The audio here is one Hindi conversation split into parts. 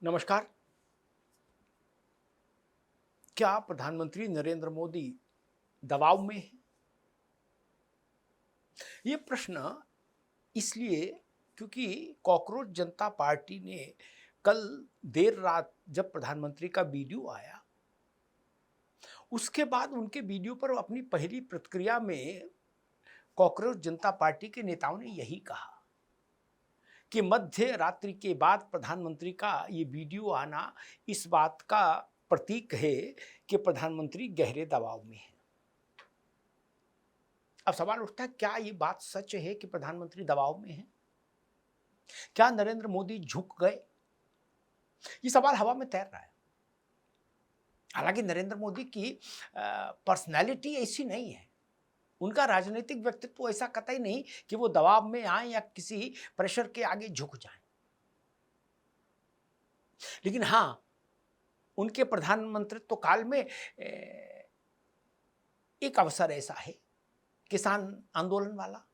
नमस्कार। क्या प्रधानमंत्री नरेंद्र मोदी दबाव में हैं? ये प्रश्न इसलिए क्योंकि कॉकरोच जनता पार्टी ने कल देर रात जब प्रधानमंत्री का वीडियो आया, उसके बाद उनके वीडियो पर अपनी पहली प्रतिक्रिया में कॉकरोच जनता पार्टी के नेताओं ने यही कहा कि मध्य रात्रि के बाद प्रधानमंत्री का ये वीडियो आना इस बात का प्रतीक है कि प्रधानमंत्री गहरे दबाव में है। अब सवाल उठता है, क्या ये बात सच है कि प्रधानमंत्री दबाव में है? क्या नरेंद्र मोदी झुक गए? ये सवाल हवा में तैर रहा है। हालांकि नरेंद्र मोदी की पर्सनैलिटी ऐसी नहीं है, उनका राजनीतिक व्यक्तित्व ऐसा कतई नहीं कि वो दबाव में आए या किसी प्रेशर के आगे झुक जाएं। लेकिन हाँ, उनके प्रधानमंत्रित्व काल में एक अवसर ऐसा है, किसान आंदोलन वाला,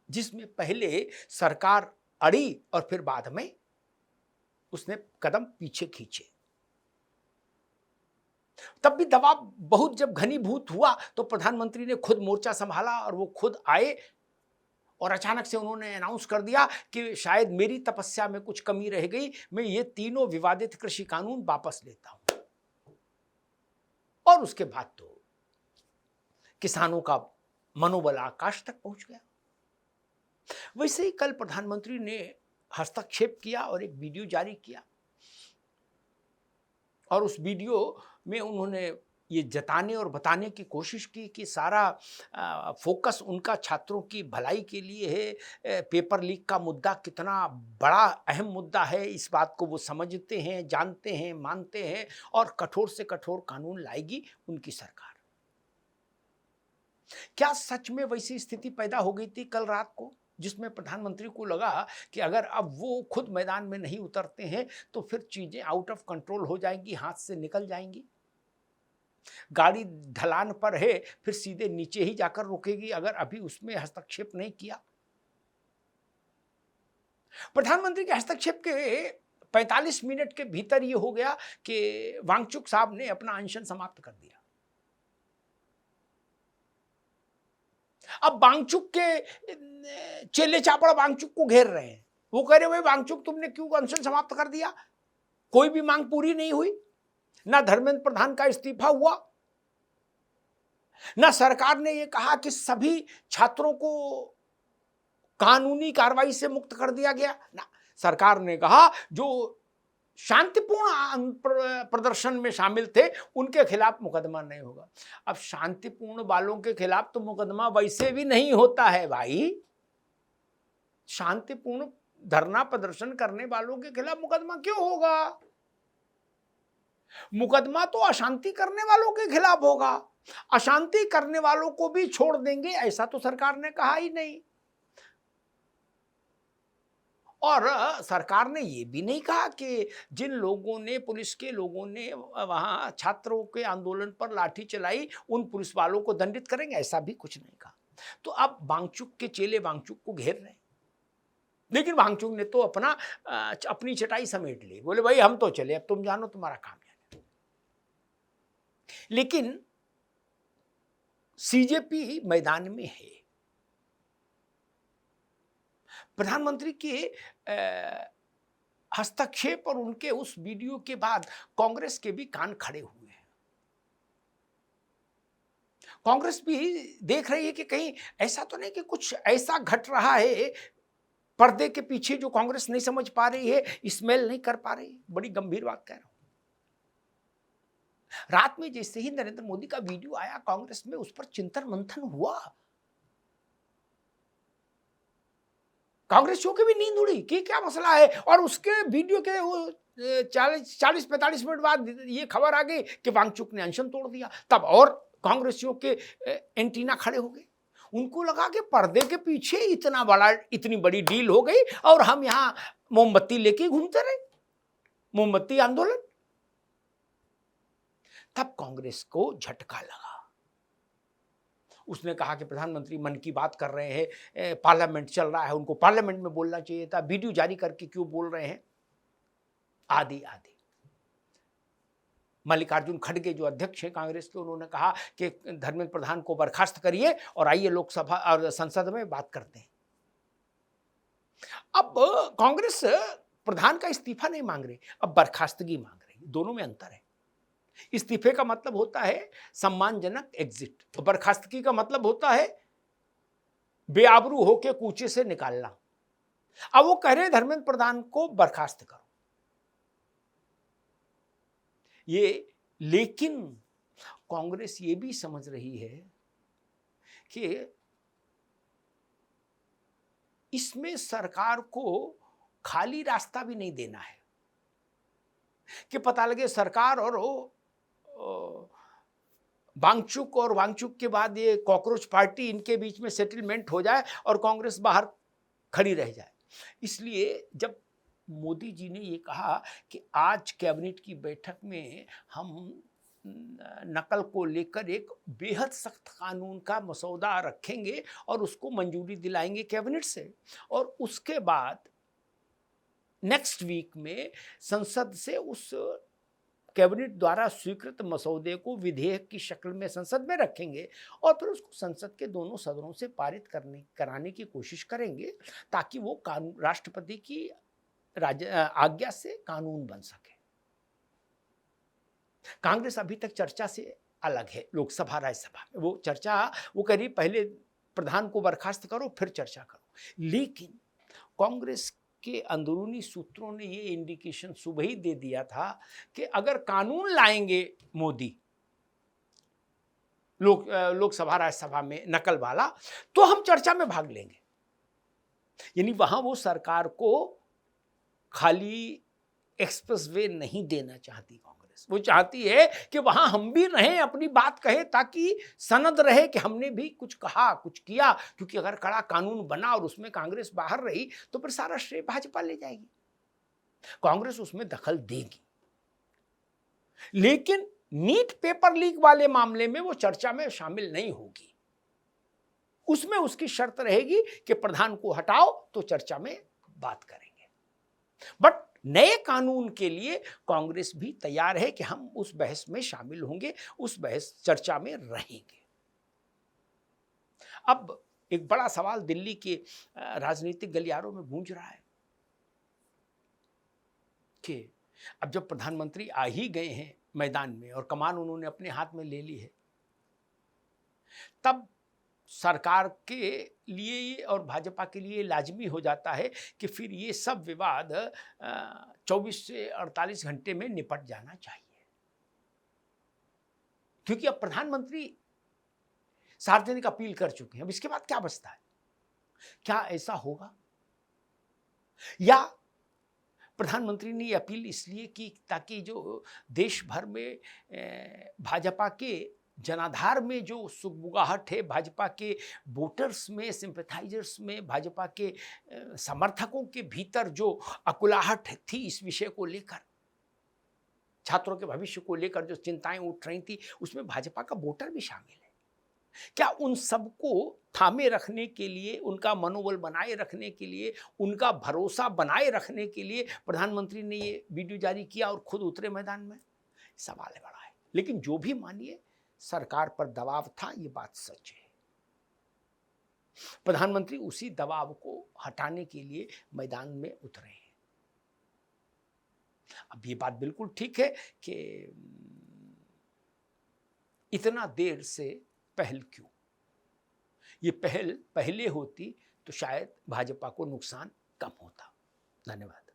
जिसमें पहले सरकार अड़ी और फिर बाद में उसने कदम पीछे खींचे। तब भी दबाव बहुत जब घनीभूत हुआ तो प्रधानमंत्री ने खुद मोर्चा संभाला और वो खुद आए और अचानक से उन्होंने अनाउंस कर दिया कि शायद मेरी तपस्या में कुछ कमी रह गई, मैं ये तीनों विवादित कृषि कानून वापस लेता हूं। और उसके बाद तो किसानों का मनोबल आकाश तक पहुंच गया। वैसे ही कल प्रधानमंत्री ने हस्तक्षेप किया और एक वीडियो जारी किया और उस वीडियो में उन्होंने ये जताने और बताने की कोशिश की कि सारा फोकस उनका छात्रों की भलाई के लिए है। पेपर लीक का मुद्दा कितना बड़ा अहम मुद्दा है, इस बात को वो समझते हैं, जानते हैं, मानते हैं और कठोर से कठोर कानून लाएगी उनकी सरकार। क्या सच में वैसी स्थिति पैदा हो गई थी कल रात को, जिसमें प्रधानमंत्री को लगा कि अगर अब वो खुद मैदान में नहीं उतरते हैं तो फिर चीजें आउट ऑफ कंट्रोल हो जाएंगी, हाथ से निकल जाएंगी? गाड़ी ढलान पर है, फिर सीधे नीचे ही जाकर रुकेगी अगर अभी उसमें हस्तक्षेप नहीं किया। प्रधानमंत्री के हस्तक्षेप के 45 मिनट के भीतर ये हो गया कि वांगचुक साहब ने अपना अनशन समाप्त कर दिया। अब वांगचुक के चेले चापड़ वांगचुक को घेर रहे हैं। वो कह रहे, भाई वांगचुक तुमने क्यों अनशन समाप्त कर दिया? कोई भी मांग पूरी नहीं हुई, ना धर्मेंद्र प्रधान का इस्तीफा हुआ, ना सरकार ने ये कहा कि सभी छात्रों को कानूनी कार्रवाई से मुक्त कर दिया गया। ना, सरकार ने कहा जो शांतिपूर्ण प्रदर्शन में शामिल थे उनके खिलाफ मुकदमा नहीं होगा। अब शांतिपूर्ण वालों के खिलाफ तो मुकदमा वैसे भी नहीं होता है भाई। शांतिपूर्ण धरना प्रदर्शन करने वालों के खिलाफ मुकदमा क्यों होगा? मुकदमा तो अशांति करने वालों के खिलाफ होगा। अशांति करने वालों को भी छोड़ देंगे ऐसा तो सरकार ने कहा ही नहीं। और सरकार ने ये भी नहीं कहा कि जिन लोगों ने, पुलिस के लोगों ने वहां छात्रों के आंदोलन पर लाठी चलाई उन पुलिस वालों को दंडित करेंगे, ऐसा भी कुछ नहीं कहा। तो अब वांगचुक के चेले वांगचुक को घेर रहे हैं, लेकिन वांगचुक ने तो अपनी चटाई समेट ली, बोले भाई हम तो चले, अब तुम जानो, तुम्हारा काम है। लेकिन सीजेपी मैदान में है। प्रधानमंत्री के हस्तक्षेप और उनके उस वीडियो के बाद कांग्रेस के भी कान खड़े हुए हैं। कांग्रेस भी देख रही है कि कहीं ऐसा तो नहीं कि कुछ ऐसा घट रहा है पर्दे के पीछे जो कांग्रेस नहीं समझ पा रही है, स्मेल नहीं कर पा रही है। बड़ी गंभीर बात कह रहा हूं। रात में जैसे ही नरेंद्र मोदी का वीडियो आया, कांग्रेस में उस पर चिंतन मंथन हुआ। कांग्रेसियों की भी नींद उड़ी कि क्या मसला है। और उसके वीडियो के 40-45 मिनट बाद ये खबर आ गई कि वांगचुक ने अनशन तोड़ दिया। तब और कांग्रेसियों के एंटीना खड़े हो गए। उनको लगा कि पर्दे के पीछे इतनी बड़ी डील हो गई और हम यहां मोमबत्ती लेके घूमते रहे, मोमबत्ती आंदोलन। तब कांग्रेस को झटका लगा। उसने कहा कि प्रधानमंत्री मन की बात कर रहे हैं, पार्लियामेंट चल रहा है, उनको पार्लियामेंट में बोलना चाहिए था, वीडियो जारी करके क्यों बोल रहे हैं? आदि आदि। मल्लिकार्जुन खड़गे जो अध्यक्ष हैं कांग्रेस के, उन्होंने कहा कि धर्मेंद्र प्रधान को बर्खास्त करिए और आइए लोकसभा और संसद में बात करते हैं। अब कांग्रेस प्रधान का इस्तीफा नहीं मांग रही, अब बर्खास्तगी मांग रही। दोनों में अंतर है। इस्तीफे का मतलब होता है सम्मानजनक एग्जिट, तो बर्खास्तगी का मतलब होता है बेआबरू होकर कूचे से निकालना। अब वो कह रहे हैं धर्मेंद्र प्रधान को बर्खास्त करो। ये, लेकिन कांग्रेस ये भी समझ रही है कि इसमें सरकार को खाली रास्ता भी नहीं देना है कि पता लगे सरकार और वांगचुक और वांगचुक के बाद ये कॉकरोच पार्टी, इनके बीच में सेटलमेंट हो जाए और कांग्रेस बाहर खड़ी रह जाए। इसलिए जब मोदी जी ने ये कहा कि आज कैबिनेट की बैठक में हम नकल को लेकर एक बेहद सख्त कानून का मसौदा रखेंगे और उसको मंजूरी दिलाएंगे कैबिनेट से, और उसके बाद नेक्स्ट वीक में संसद से उस कैबिनेट द्वारा स्वीकृत मसौदे को विधेयक की शक्ल में संसद में रखेंगे और फिर उसको संसद के दोनों सदनों से पारित कराने की कोशिश करेंगे ताकि वो कानून राष्ट्रपति की आज्ञा से कानून बन सके। कांग्रेस अभी तक चर्चा से अलग है। लोकसभा राज्यसभा में वो चर्चा, वो कह रही पहले प्रधान को बर्खास्त करो फिर चर्चा करो। लेकिन कांग्रेस के अंदरूनी सूत्रों ने ये इंडिकेशन सुबह ही दे दिया था कि अगर कानून लाएंगे मोदी लोकसभा राज्यसभा में नकल वाला, तो हम चर्चा में भाग लेंगे। यानी वहां वो सरकार को खाली एक्सप्रेस वे नहीं देना चाहती कांग्रेस। वो चाहती है कि वहां हम भी रहें, अपनी बात कहें, ताकि सनद रहे कि हमने भी कुछ कहा, कुछ किया। क्योंकि अगर कड़ा कानून बना और उसमें कांग्रेस बाहर रही तो फिर सारा श्रेय भाजपा ले जाएगी, कांग्रेस उसमें दखल देगी। लेकिन नीट पेपर लीक वाले मामले में वो चर्चा में शामिल नहीं होगी। उसमें उसकी शर्त रहेगी कि प्रधान को हटाओ तो चर्चा में बात करेंगे। बट नए कानून के लिए कांग्रेस भी तैयार है कि हम उस बहस में शामिल होंगे, उस बहस चर्चा में रहेंगे। अब एक बड़ा सवाल दिल्ली के राजनीतिक गलियारों में गूंज रहा है कि अब जब प्रधानमंत्री आ ही गए हैं मैदान में और कमान उन्होंने अपने हाथ में ले ली है, तब सरकार के लिए और भाजपा के लिए लाजमी हो जाता है कि फिर ये सब विवाद 24 से 48 घंटे में निपट जाना चाहिए। क्योंकि अब प्रधानमंत्री सार्वजनिक अपील कर चुके हैं। अब इसके बाद क्या बचता है? क्या ऐसा होगा या प्रधानमंत्री ने ये अपील इसलिए की ताकि जो देश भर में भाजपा के जनाधार में जो सुगबुगाहट है, भाजपा के वोटर्स में, सिंपैथाइजर्स में, भाजपा के समर्थकों के भीतर जो अकुलाहट थी इस विषय को लेकर, छात्रों के भविष्य को लेकर जो चिंताएं उठ रही थी, उसमें भाजपा का वोटर भी शामिल है। क्या उन सबको थामे रखने के लिए, उनका मनोबल बनाए रखने के लिए, उनका भरोसा बनाए रखने के लिए प्रधानमंत्री ने ये वीडियो जारी किया और खुद उतरे मैदान में? सवाल है बड़ा है। लेकिन जो भी मानिए, सरकार पर दबाव था, ये बात सच है। प्रधानमंत्री उसी दबाव को हटाने के लिए मैदान में उतरे हैं। अब ये बात बिल्कुल ठीक है कि इतना देर से पहल क्यों? ये पहल पहले होती तो शायद भाजपा को नुकसान कम होता। धन्यवाद।